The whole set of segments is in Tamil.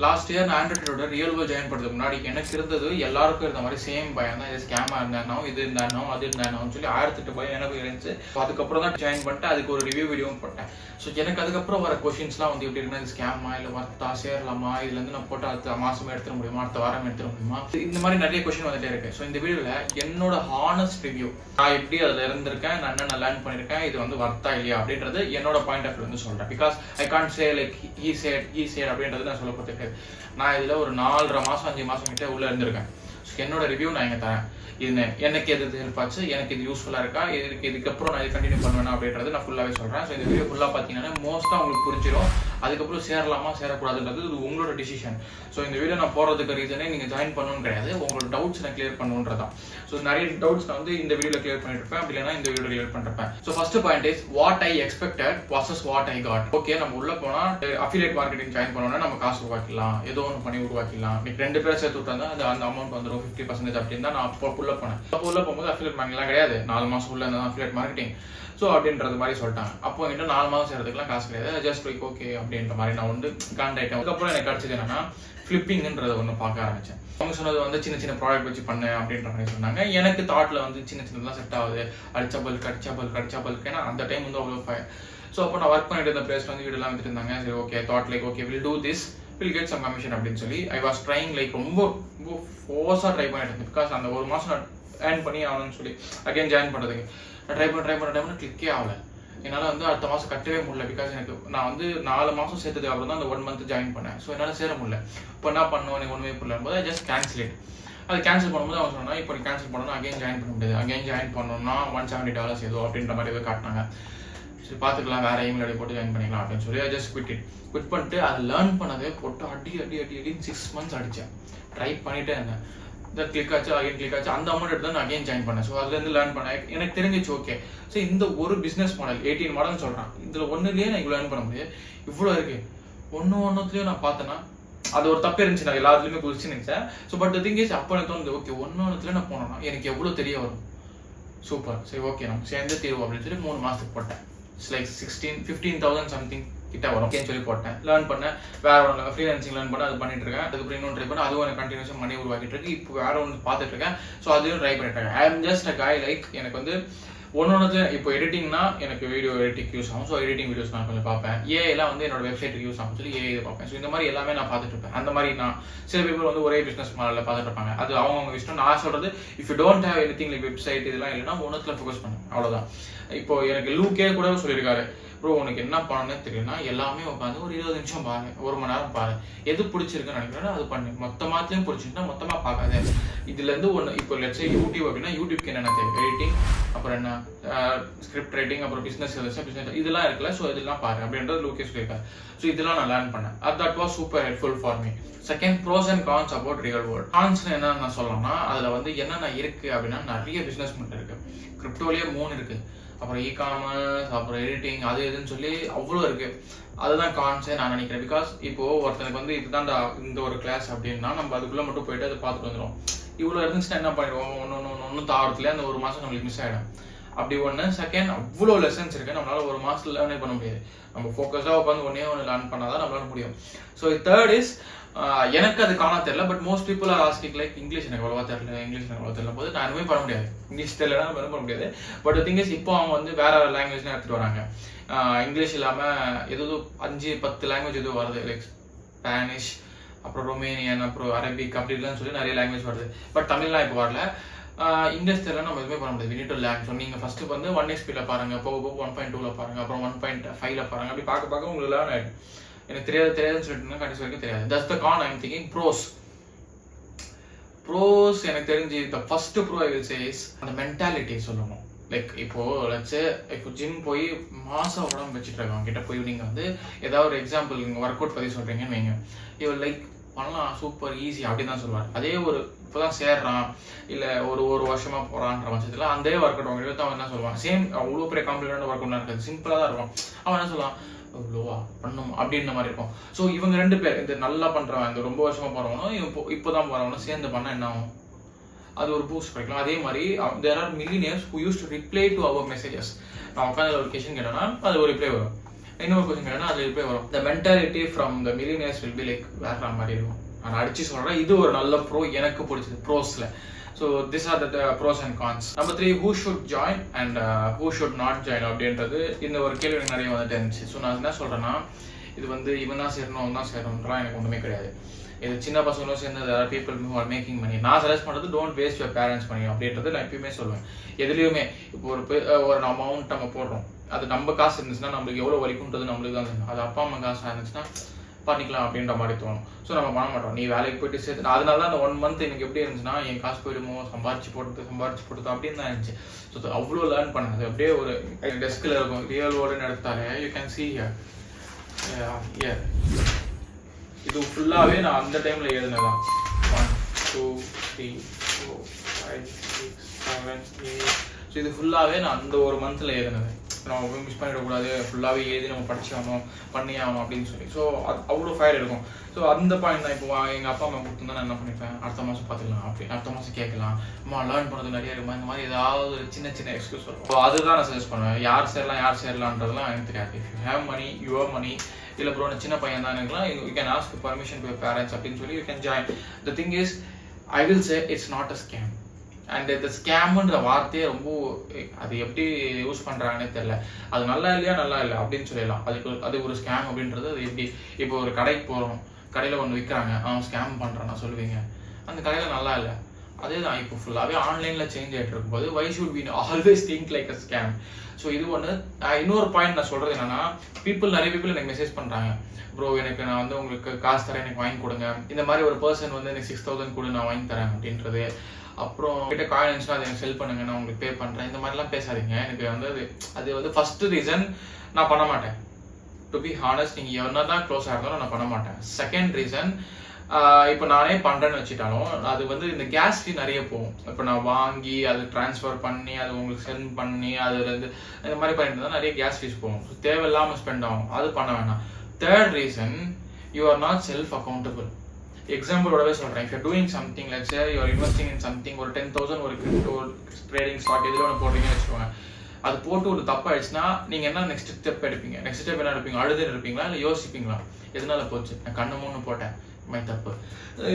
லாஸ்ட் இயர் நான் ஆண்ட்ராய்டோட ரியல் வேர்ல்ட் ஜாயின் பண்ணுறதுக்கு முன்னாடி எனக்கு இருந்தது எல்லாருக்கும் இருந்த மாதிரி சேம் பயம் தான். இது ஸ்கேமாக இருந்தானோ இது இருந்தானோ அது இருந்தானோன்னு சொல்லி 1008 பயம் எனக்கு இருந்துச்சு. அதுக்கப்புறம் தான் ஜாயின் பண்ணிட்டு அதுக்கு ஒரு ரிவ்யூ வீடியோவும் போட்டேன். ஸோ எனக்கு அதுக்கப்புறம் வர கொஷின்ஸ்லாம் வந்து எப்படி இருக்குன்னா, இது ஸ்கேமா இல்லை வர்த்தா சேரலாமா, இதுலேருந்து நான் போட்டு அடுத்த மாதமே எடுத்துட முடியுமா, அடுத்த வாரம் எடுத்துட முடியுமா, இந்த மாதிரி நிறைய கொஷின் வந்துட்டே இருக்கு. ஸோ இந்த வீடியோவில் என்னோட ஹானஸ்ட் ரிவ்யூ, நான் எப்படி அதில் இருந்திருக்கேன், நான் என்ன லேர்ன் பண்ணியிருக்கேன், இது வந்து வர்த்தா இல்லையா அப்படின்றது என்னோட பாயிண்ட் ஆஃப் வியூ வந்து சொல்கிறேன். Because I can't say like he said அப்படின்றது நான் சொல்ல போட்டுருக்கேன். நான் இதில் ஒரு 4.5 மாதம் 5 மாதம் கிட்டே உள்ளே இருந்திருக்கேன். என்னோட ரிவ்யூ நான் இங்கே தரேன். இது எனக்கு எது ஹெல்ப் ஆச்சு, எனக்கு இது யூஸ்ஃபுல்லாக இருக்கா, இதுக்கப்புறம் நான் இது கண்டினியூ பண்ணுவேன் அப்படின்றது நான் ஃபுல்லாகவே சொல்கிறேன். ஸோ இந்த வீடியோ ஃபுல்லாக பார்த்தீங்கன்னா மோஸ்ட்டாக உங்களுக்கு புரிஞ்சிடும். அதுக்கப்புறம் சேரலாமா சேரக்கூடாதுன்றது இது உங்களோட டிசிஷன். ஸோ இந்த வீடியோ நான் போகிறதுக்கு ரீசனே நீங்கள் ஜாயின் பண்ணணும்னு கிடையாது, உங்களோட டவுட்ஸ் நான் கிளியர் பண்ணுன்றதான். ஸோ நிறைய டவுட்ஸ் நான் வந்து இந்த வீடியோவில் கிளியர் பண்ணிட்டு இருப்பேன், அப்படி இல்லைனா இந்த வீடியோ கிளியர் பண்ணிருப்பேன். So first point is what I expected versus what I got. Okay, நம்ம உள்ள போனால் அஃபிலியேட் மார்க்கெட்டிங் ஜாயின் பண்ணோன்னா நம்ம காசு உருவாக்கிடலாம், ஏதோ ஒன்று பண்ணி உருவாக்கிடலாம். இன்னைக்கு 2 பேர் சேர்த்து விட்டா அந்த அமௌண்ட் வந்துடும் 50% அப்படின்னு தான் நான் அப்போ உள்ள போனேன். அப்போ உள்ள போகும்போது அஃபிலியேட் மார்க்கெட்லாம் கிடையாது, 4 மாதம் உள்ள இருந்தால் அஃபிலியேட் மார்க்கெட்டிங். ஸோ அப்படின்றது மாதிரி சொல்லிட்டாங்க. அப்போ என்கிட்ட 4 மாதம் சேர்றதுக்குலாம் காசு கிடையாது, ஜஸ்ட் லைக் ஓகே அப்படின்ற மாதிரி நான் வந்து காண்டாயிட்டேன். அதுக்கப்புறம் எனக்கு கிடைச்சது என்னன்னா ஃபிளிப்பிங்ன்றத ஒன்று பார்க்க ஆரம்பிச்சேன். அவங்க சொன்னது வந்து சின்ன சின்ன ப்ராடக்ட் வச்சு பண்ணு அப்படின்ற மாதிரி சொன்னாங்க. எனக்கு தாட்ல வந்து சின்ன சின்னதான் செட் ஆகுது, அடிச்சா ஏன்னா அந்த டைம் வந்து அவ்வளோ ஃபயர். ஸோ அப்போ நான் ஒர்க் பண்ணிட்டு இருந்த பிளேஸ்ல வந்து வீடெல்லாம் வந்துட்டு இருந்தாங்க. சரி okay, that like okay will do this, will get some commission அப்படின்னு சொல்லி ஐ வாஸ் ட்ரைங் லைக் ரொம்ப ஃபோர்ஸாக ட்ரை பண்ணிட்டு இருந்தேன். பிகாஸ் அந்த 1 மாதம் நான் ஏர்ன் பண்ணி ஆகணும்னு சொல்லி அகைன் ஜாயின் பண்ணுறதுக்கு நான் ட்ரை பண்ண கிளிக்கே ஆகலை. என்னால் வந்து அடுத்த மாதம் கட்டவே முடியல. பிகாஸ் எனக்கு நான் வந்து 4 மாதம் சேர்த்ததுக்கு அப்புறம் தான் அந்த 1 மந்த் ஜாயின் பண்ணேன். ஸோ என்னால் சேர முடியல. இப்போ என்ன பண்ணுவோம், எனக்கு ஒன்றுமே புரியல போது ஜஸ்ட் கேன்சல் இட். அது கேன்சல் பண்ணும்போது அவங்க சொன்னா இப்போ நீ கேன்சல் பண்ணணும், அகைன் ஜாயின் பண்ண முடியாது, அகைன் ஜாயின் பண்ணணும்னா $170 ஏதோ அப்படின்ற மாதிரி ஏதோ காட்டினாங்க. சரி பார்த்துக்கலாம், வேற இமெயில் ஐடி போட்டு ஜாயின் பண்ணிக்கலாம் அப்படின்னு சொல்லி ஜஸ்ட் குவிட் பண்ணிட்டு அதை லேர்ன் பண்ணதே போட்டு அடி 6 months அடித்தேன். ட்ரை பண்ணிட்டே இருந்தேன். கிளிக் ஆச்சு, அகைன் கிளிக் ஆச்சு. அந்த அமௌண்ட் எடுத்து நான் அகைன் ஜாயின் பண்ணேன். ஸோ அதுலேருந்து லேர்ன் பண்ணேன். எனக்கு தெரிஞ்சிச்சு ஓகே. ஸோ இந்த ஒரு பிஸ்னஸ் மாடல் 18 மாடல்னு சொல்கிறான், இதில் ஒன்றுலேயே நான் இவ்வளோ லேர்ன் பண்ண முடியாது. இவ்வளோ இருக்கு. ஒன்றுத்துலேயும் நான் பார்த்தேன்னா அது ஒரு தப்பு இருந்துச்சு, நான் எல்லாத்துலேயுமே குதிச்சு நினைச்சேன். ஸோ பட் திங் இஸ் அப்போ எனக்கு தோணுது ஓகே ஒன்றுத்துல நான் போனோம்னா எனக்கு எவ்வளோ தெரிய வரும். சூப்பர், சரி ஓகே நம்ம சேர்ந்து தீர்வோம் அப்படின்னு சொல்லி 3 மாதத்துக்கு போட்டேன். இட்ஸ் லைக் 15,000 சம்திங் கிட்ட வரும் சொல்லி போட்டேன். லேர்ன் பண்ணேன். வேற ஒன்று ஃப்ரீலான்சிங் லேர்ன் பண்ண அது பண்ணிட்டு இருக்கேன். அதுக்கப்புறம் இன்னொன்று ட்ரை பண்ண அதுவும் எனக்கு கண்டினியூஸாக மணி உருவாக்கிட்டு இருக்கு. இப்போ வேற ஒன்று பார்த்துட்டு இருக்கேன். ஸோ அதையும் ட்ரை பண்ணிட்டு இருக்கேன். ஐ எம் ஜஸ்ட் அ காய் லைக் எனக்கு வந்து ஒன்று இப்போ எடிட்டிங்னா எனக்கு வீடியோ எடிட்டிங் யூஸ் ஆகும். ஸோ எடிட்டிங் வீடியோஸ் நான் கொஞ்சம் பார்ப்பேன். ஏஐலாம் வந்து என்னோட வெப்சைட்டுக்கு யூஸ் ஆகும் சொல்லி ஏஐ பார்ப்பேன். ஸோ இந்த மாதிரி எல்லாமே நான் பார்த்துட்டு இருப்பேன். அந்த மாதிரி நான் சில பேர் வந்து ஒரே பிஸ்னஸ் மாடலில் பார்த்துட்டு இருப்பாங்க. அது அவங்க இஷ்டம். நான் சொல்றது if you don't have anything like website இதெல்லாம் இல்லைன்னா ஒன்றுத்துல ஃபோக்கஸ் பண்ணுங்க, அவ்வளோதான். இப்போ எனக்கு லூக்கே கூட சொல்லியிருக்காரு, ப்ரோ உனக்கு என்ன பண்ணணும்னு தெரியும்னா எல்லாமே உட்காந்து ஒரு 20 நிமிஷம் பாரு, 1 மணி நேரம் பாரு, எது பிடிச்சிருக்குன்னு நினைக்கிறேன் அது பண்ணு. மொத்தமாத்திலையும் பிடிச்சிருந்தா மொத்தமா பார்க்காது. இதுல இருந்து ஒன்று இப்போ லெட்ஸ் யூடியூப் அப்படின்னா யூடியூப்க்கு என்னென்ன தேவை, எடிட்டிங், அப்புறம் என்ன ஸ்கிரிப்ட் ரைட்டிங், அப்புறம் பிசினஸ் இதெல்லாம் இருக்குல்ல. ஸோ இதெல்லாம் பாரு அப்படின்றது லூக்கே சொல்லியிருக்காரு. ஸோ இதெல்லாம் நான் லேர்ன் பண்ணேன். That was super helpful for me. Second, pros and cons about real world. Cons என்ன நான் சொல்லணும்னா அதுல வந்து என்னென்ன இருக்கு அப்படின்னா நிறைய பிசினஸ் மாடல் இருக்கு. கிரிப்டோலயே 3 இருக்கு, அப்புறம் இ-காமர்ஸ், அப்புறம் எடிட்டிங், அது எதுன்னு சொல்லி அவ்வளோ இருக்கு. அதுதான் கான்ஸே நான் நினைக்கிறேன். பிகாஸ் இப்போ ஒருத்தனுக்கு வந்து இதுதான் இந்த ஒரு கிளாஸ் அப்படின்னா நம்ம அதுக்குள்ள மட்டும் போயிட்டு அதை பார்த்துட்டு வந்துடும். இவ்வளோ இருந்துச்சுன்னா என்ன பண்ணிடுவோம், ஒன்று தாவரத்துல அந்த 1 மாதம் நம்மளுக்கு மிஸ் ஆகிடும். அப்படி ஒன்று. செகண்ட், அவ்வளோ லெசன்ஸ் இருக்கு, நம்மளால 1 மாதத்துல லேர்னே பண்ண முடியாது. நம்ம ஃபோக்கஸாக உட்காந்து ஒன்று லேர்ன் பண்ணாதான் நம்மளால முடியும். ஸோ தேர்ட் இஸ் எனக்கு அது காண தெரியல. But most people are asking like English எனக்கு அவ்வளவா தெரியல போது நான் எதுவுமே பண்ண முடியாது. இங்கிலீஷ் தெரியலன்னா பண்ண முடியாது. பட் திங் இஸ் இப்போ அவங்க வந்து வேற லாங்குவேஜ்லாம் எடுத்துட்டு வராங்க. இங்கிலீஷ் இல்லாமல் ஏதோ 5-10 லாங்குவேஜ் எதுவும் வருது, லைக் ஸ்பானிஷ், அப்புறம் ரொமேனியன், அப்புறம் அரபிக் அப்படிலாம் சொல்லி நிறைய லாங்குவேஜ் வருது. பட் தமிழ்லாம் இப்போ வரல. இங்கிலீஷ் தெரியல நம்ம எதுவுமே பண்ண முடியாது. we need to learn. So நீங்கள் ஃபர்ஸ்ட் வந்து 1XP பாருங்க, போக 1.2 பாருங்க, அப்புறம் 1.5 பாருங்க. அப்படி பார்க்க உங்களுக்கு லேர்ன் ஆகிடும். எனக்கு தெரியாதுன்னு சொல்லிட்டு கடைசி வரைக்கும் தெரியாது. That's the con. I'm thinking pros எனக்கு தெரிஞ்சு the first bro I will say is அந்த மென்டாலிட்டி சொல்லணும். லைக் இப்போ இப்போ ஜிம் போய் மாசம் உடம்பு வச்சுட்டு இருக்கவங்க கிட்ட போய் நீங்க வந்து ஏதாவது ஒரு எக்ஸாம்பிள் நீங்க ஒர்க் அவுட் பத்தி சொல்றீங்கன்னு வைங்க, இவர் லைக் பண்ணலாம் சூப்பர் ஈஸி அப்படின்னு தான் சொல்லுவார். அதே ஒரு இப்போதான் சேர்றான் இல்ல ஒரு வருஷமா போறான்ற பட்சத்துல அந்த ஒர்க் அவுட் அவங்க அவன் என்ன சொல்லுவான், சேம் அவ்வளோ பெரிய காம்ப்ளிகேட்டான ஒர்க் அவுட் இருக்காது, சிம்பிளா தான் இருக்கும். அவன் என்ன சொல்லுவான், லோவா பண்ணும் அப்படின்ற மாதிரி இருக்கும். ஸோ இவங்க 2 பேர், இந்த நல்லா பண்றவன் இந்த ரொம்ப வருஷமா போறவனும் இப்போதான் போறவனும் சேர்ந்து பண்ண என்ன ஆகும், அது ஒரு பூஸ்ட் கிடைக்கலாம். அதே மாதிரி there are millionaires who used to reply to our messages. நான் உட்காந்து ஒரு கொஸ்டின் கேட்டோம்னா அது ஒரு ரிப்ளை வரும். இன்னொரு கொஸ்டின் கேட்டா அது போய் வரும், the mentality from the millionaires will be like வேற மாதிரி இருக்கும். நான் அடிச்சு சொல்றேன், இது ஒரு நல்ல ப்ரோ எனக்கு பிடிச்சது ப்ரோஸ்ல. So this are the pros and cons. Number 3, who should join and who should not join அப்படின்றது இந்த ஒரு கேள்வி எனக்கு நிறைய வந்துட்டு இருந்துச்சு. ஸோ நான் என்ன சொல்றேன்னா, இது வந்து இவன் தான் சேரணும் அவன் தான் சேரணும்லாம் எனக்கு ஒன்றுமே கிடையாது. இது சின்ன பசங்களும் சேர்ந்து people who are making money. நான் சஜஸ்ட் பண்ணுறது don't waste your parents money அப்படின்றது நான் எப்பயுமே சொல்லுவேன். எதுலையுமே இப்போ ஒரு அமௌண்ட் நம்ம போடுறோம், அது நம்ம காசு இருந்துச்சுன்னா நம்மளுக்கு எவ்வளோ வலிக்குன்றது நம்மளுக்கு தான் தெரியும். அது அப்பா அம்மா காசு இருந்துச்சுன்னா பண்ணிக்கலாம் அப்படின்ற மாதிரி தோணும். ஸோ நம்ம பண்ண மாட்டோம். நீ வேலைக்கு போயிட்டு சேர்த்து அதனால தான் அந்த 1 month எனக்கு எப்படி இருந்துச்சுன்னா, என் காசு போயிடுமோ சம்பாரிச்சு போட்டு அப்படின்னு தான் இருந்துச்சு. ஸோ அவ்வளோ லேர்ன் பண்ணது அப்படியே ஒரு டெஸ்கில் இருக்கும். ரியல் வேர்ல்டுன்னு எடுத்தாலே யூ கேன் see here. இது ஃபுல்லாகவே நான் அந்த டைமில் எழுதினதான். 1 2 3 4 5 6 7 8. ஸோ இது ஃபுல்லாகவே நான் அந்த ஒரு மந்த்தில் எழுதினது. நம்ம மிஸ் பண்ணிடக்கூடாது, ஃபுல்லாகவே எழுதி நம்ம படிச்சாகணும் பண்ணியாகணும் அப்படின்னு சொல்லி. ஸோ அது அவ்வளோ ஃபயர் இருக்கும். ஸோ அந்த பாயிண்ட் தான். இப்போ எங்கள் அப்பா அம்மா கொடுத்துருந்தா நான் என்ன பண்ணிப்பேன், அடுத்த மாதம் பார்த்துக்கலாம் அப்படி, அடுத்த மாதம் கேட்கலாம், அம்மா லேர்ன் பண்ணுறது நிறைய இருக்குமா, இந்த மாதிரி ஏதாவது ஒரு சின்ன சின்ன எக்ஸ்கியூஸ் வரும். ஸோ அதுதான் நான் சஜஸ்ட் பண்ணுவேன். யார் சேரலான்றதுலாம் எனக்கு தெரியாது. If you have money, your money, இல்லை ப்ரோ சின்ன பையன் தான் எனக்குலாம், you can ask permission to your parents அப்படின்னு சொல்லி you can join. The thing is, I will say it's not a scam. And இந்த ஸ்கேமுன்ற வார்த்தையே ரொம்ப அது எப்படி யூஸ் பண்ணுறாங்கன்னே தெரியல. அது நல்லா இல்லையா நல்லா இல்லை அப்படின்னு சொல்லிடலாம். அது ஒரு ஸ்கேம் அப்படின்றது அது எப்படி. இப்போ ஒரு கடைக்கு போகிறோம், கடையில் ஒன்று விற்கிறாங்க, அவன் ஸ்கேம் பண்ணுறான் நான் சொல்லுவீங்க, அந்த கடையில் நல்லா இல்லை. அதே தான் இப்போ ஃபுல்லாகவே ஆன்லைனில் சேஞ்ச் ஆகிட்டு இருக்கும்போது why should we always think like a scam. So இது ஒன்று. இன்னொரு பாயிண்ட் நான் சொல்கிறது என்னன்னா, நிறைய பீப்புள் எனக்கு மெசேஜ் பண்ணுறாங்க, ப்ரோ எனக்கு நான் வந்து உங்களுக்கு காசு தரேன், எனக்கு வாங்கி கொடுங்க, இந்த மாதிரி ஒரு பர்சன் வந்து எனக்கு 6000 கூட நான் வாங்கி தரேன் அப்படின்றது. அப்புறம் கிட்ட காயின் இருந்துச்சுன்னா அதை எனக்கு செல் பண்ணுங்க, நான் உங்களுக்கு பே பண்ணுறேன், இந்த மாதிரிலாம் பேசாதீங்க. எனக்கு வந்து அது வந்து ஃபர்ஸ்ட் ரீசன், நான் பண்ண மாட்டேன். டு பி ஹானஸ்ட், நீங்கள் என்ன தான் க்ளோஸாக இருந்தாலும் நான் பண்ண மாட்டேன். செகண்ட் ரீசன், இப்போ நானே பண்ணுறேன்னு வச்சுட்டாலும் அது வந்து இந்த கேஸ் ஃபீ நிறைய போகும். இப்போ நான் வாங்கி அது ட்ரான்ஸ்ஃபர் பண்ணி அது உங்களுக்கு சென்ட் பண்ணி அதுலேருந்து இந்த மாதிரி பண்ணிட்டு இருந்தால் நிறைய கேஸ் ஃபீஸ் போகும். ஸோ தேவையில்லாமல் ஸ்பெண்ட் ஆகும், அது பண்ண வேணாம். Third reason, you are not self accountable. எக்ஸாம்பிளோடவே சொல்கிறேன், if you doing something, let's say you are investing in something, ஒரு 10,000 ஒரு கிரிப்டோ ட்ரேடிங் ஸ்டாக் எதில் ஒன்று போடுறீங்கன்னு வச்சுக்கோங்க. அது போட்டு ஒரு தப்பாயிடுச்சுன்னா நீங்கள் என்ன நெக்ஸ்ட் ஸ்டெப் எடுப்பீங்க? நெக்ஸ்ட் ஸ்டெப் என்ன எடுப்பீங்க? அழுது இருப்பீங்களா, இல்லை யோசிப்பீங்களா, எதனால போச்சு, நான் கண்ணு மூணு போட்டேன், மை தப்பு,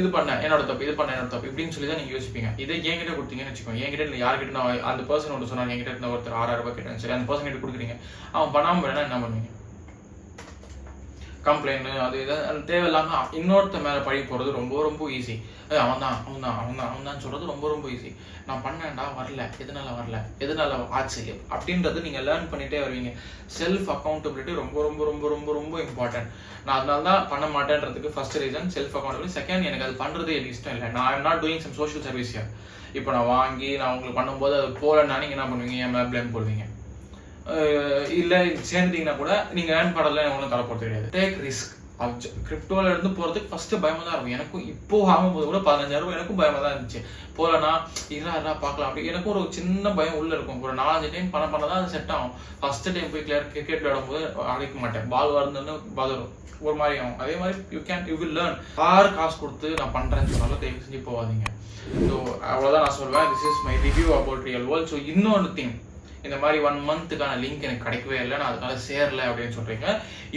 இது பண்ணேன் என்னோட தப்பு, இது பண்ண என்னோட தப்பு இப்படின்னு சொல்லி தான் நீங்கள் யோசிப்பீங்க. இதே என்கிட்ட கொடுத்தீங்கன்னு வச்சுக்கோங்க, என்கிட்ட இல்லை யார்கிட்ட நான் அந்த பர்சன் ஒன்று சொன்னாங்க, என்கிட்ட இருந்த ஒருத்தர் 6000 ரூபாய் கேட்டேன், சரி அந்த பர்சன் கிட்ட கொடுக்குறீங்க, அவன் பண்ணாமல் வேணா என்ன பண்ணுவீங்க? கம்ப்ளைண்ட் அது இதை தேவையில்லாமல் இன்னொருத்த மேலே பழி போகிறது ரொம்ப ரொம்ப ஈஸி. அவன் தான் சொல்கிறது ரொம்ப ரொம்ப ஈஸி. நான் பண்ணேன்டா, வரல, எதனால ஆச்சு அப்படின்றது நீங்கள் லேர்ன் பண்ணிகிட்டே வருவீங்க. செல்ஃப் அக்கௌண்டபிலிட்டி ரொம்ப ரொம்ப ரொம்ப ரொம்ப ரொம்ப இம்பார்ட்டன்ட். நான் அதனால தான் பண்ண மாட்டேன்றதுக்கு first reason self accountability. Second, எனக்கு அது பண்ணுறது எனக்கு இஷ்டம் இல்லை. நான் I'm not doing some social service here. இப்போ நான் வாங்கி நான் உங்களுக்கு பண்ணும்போது அது போகலன்னா நீங்கள் என்ன பண்ணுவீங்க? என் மேலே ப்ளேம் போடுவீங்க. இல்லை சேர்ந்துட்டீங்கன்னா கூட நீங்கள் ஏர்ன் பண்ணல ஒன்றும் தர போகிறது கிடையாது. Take risk. கிரிப்டோல இருந்து போகிறதுக்கு ஃபர்ஸ்ட் பயமாக தான் இருக்கும். எனக்கும் இப்போ ஆகும்போது கூட 15000 எனக்கும் பயமாக தான் இருந்துச்சு. போகலன்னா இதா பார்க்கலாம் அப்படி எனக்கும் ஒரு சின்ன பயம் உள்ள இருக்கும். ஒரு 4-5 டைம் பண்ண தான் அது செட் ஆகும். ஃபர்ஸ்ட் டைம் போய் கிரிக்கெட் விளையாடும்போது அழைக்க மாட்டேன், பால் வருதுன்னு பதறும், ஒரு மாதிரி ஆகும். அதே மாதிரி யூ வில் லேர்ன். யார் காசு கொடுத்து நான் பண்ணுறேன்னு சொன்னாலும் தயவு செஞ்சு போகாதீங்க. ஸோ அவ்வளோதான் நான் சொல்வேன். This is my review about real world. So இன்னொரு திங், இந்த மாதிரி 1 மந்த்துக்கான லிங்க் எனக்கு கிடைக்கவே இல்லை, நான் அதுக்காக சேரல அப்படின்னு சொல்றீங்க.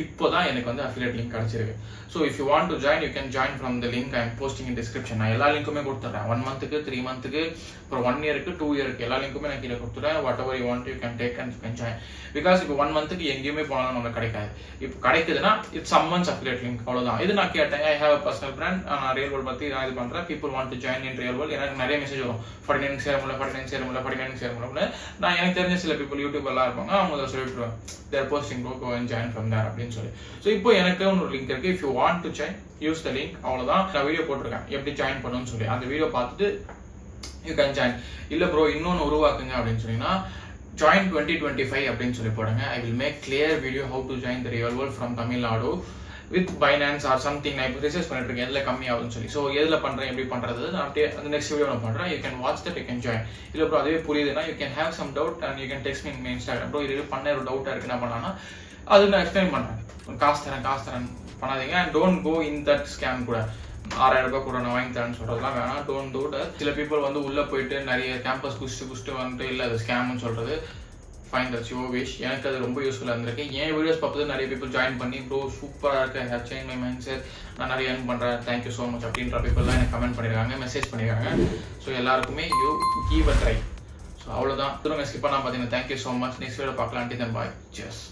இப்போதான் எனக்கு வந்து அஃபிலியேட் லிங்க் கிடைச்சிருக்கு. So if you want to join, you can join from the link I am posting in description. நான் எல்லா லிங்க்குமே கொடுத்துட்றேன். 1 மந்த்துக்கு, 3 மந்த்துக்கு, அப்புறம் 1 இயருக்கு, 2 இயருக்கு எல்லா லிங்க்குமே நான் கீழே கொடுத்துட்றேன். What ever you want you can take and join. Because இப்போ 1 மந்த்துக்கு எங்கேயுமே போனாலும் நமக்கு கிடைக்காது. இப்போ கிடைக்குதுன்னா இட்ஸ் சம்மன்ஸ் அஃபிலியேட் லிங்க், அவ்வளோதான். இது நான் கேட்டேன். I have a personal brand, நான் ரியல் வேர்ல்ட் பற்றி நான் இது பண்ணுறேன். People want to join in real world. எனக்கு நிறைய மெசேஜ் வரும், 49 சேர முடியல. நான் எனக்கு தெரிஞ்ச சில பீப்புள் யூடியூப் எல்லாம் இருப்பாங்க, அவங்க சொல்லிவிடுவேன் there posting go and join from there அப்படின்னு சொல்லி. ஸோ இப்போ எனக்கு ஒரு லிங்க் இருக்கு. If you want to join, use the link. அவ்வளோதான். நான் வீடியோ போட்டிருக்கேன் எப்படி ஜாயின் பண்ணணும்னு சொல்லி. அந்த வீடியோ பார்த்துட்டு யூ கேன் ஜாயின். இல்லை ப்ரோ இன்னொன்று உருவாக்குங்க அப்படின்னு சொன்னீங்கன்னா ஜாயின் 2025 அப்படின்னு சொல்லி போடுங்க. I will make clear video how to join the real world from Tamil Nadu with finance or something. நான் இப்போ ரிசர்ச் பண்ணிட்டு இருக்கேன் எதில் கம்மியாகுதுன்னு சொல்லி. ஸோ எதில் பண்ணுறேன், எப்படி பண்ணுறது, நான் அப்படியே அந்த நெக்ஸ்ட் வீடியோ நான் பண்ணுறேன். You can watch that, you can join. இல்லை ப்ரோ அதுவே புரியுதுன்னா you can have some doubt and you can text me in Instagram. Bro இது பண்ண ஒரு டவுட்டாக இருக்கு, என்ன பண்ணலாம்னா அது நான் எக்ஸ்பிளைன் பண்ணுறேன். காசு தரேன் பண்ணாதீங்க. And don't go in that scam கூட. 6000 ரூபாய் கூட நான் வாங்கி தரேன்னு சொல்றதுலாம் வேணாம். Don't do that. சில பீப்புள் வந்து உள்ளே போயிட்டு நிறைய கேம்பஸ் குடிச்சிட்டு வந்துட்டு இல்லை அது ஸ்கேம்னு சொல்றது ஃபைன் தட்ஸ் யுவர் விஷ். எனக்கு அது ரொம்ப யூஸ்ஃபுல்லாக இருந்திருக்கு. என் வீடியோஸ் பார்த்து நிறைய பீப்புள் ஜாயின் பண்ணி ப்ரோ சூப்பராக இருக்கு, I have change my mind set, நான் நிறைய ஏர்ன் பண்ணுறேன், தேங்க்யூ ஸோ மச் அப்படின்ற பீப்புள்லாம் எனக்கு கமெண்ட் பண்ணியிருக்காங்க, மெசேஜ் பண்ணியிருக்காங்க. ஸோ எல்லாருக்குமே you give a try. So அவ்வளோதான். திரும்ப ஸ்கிப் பண்ணால் பார்த்தீங்கன்னா thank you so much. Next video பார்க்கலாம். Then bye. சியர்ஸ்.